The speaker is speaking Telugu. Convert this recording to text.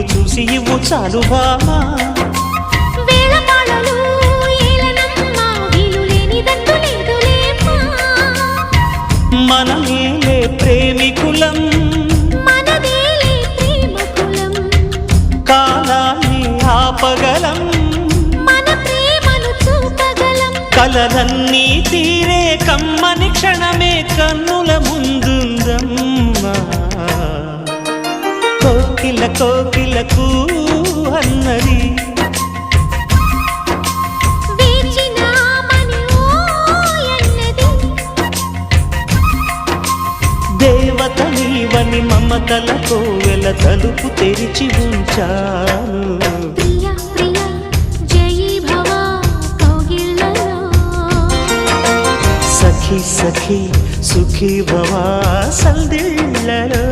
చూసి ఇవ్వు చాలు బామా మనమేలే ప్రేమికులం కాలాన్ని ఆపగలం కలలన్నీ తీరే కమ్మని క్షణమే కన్నుల ముందుందమ్మా కోకిల కోకిలకు అన్నది దేవత నీవని మమతల కోవెల తలుపు తెరిచి ఉంచాను సఖీ సఖీ సుఖీ భవా సందిళ్ళలో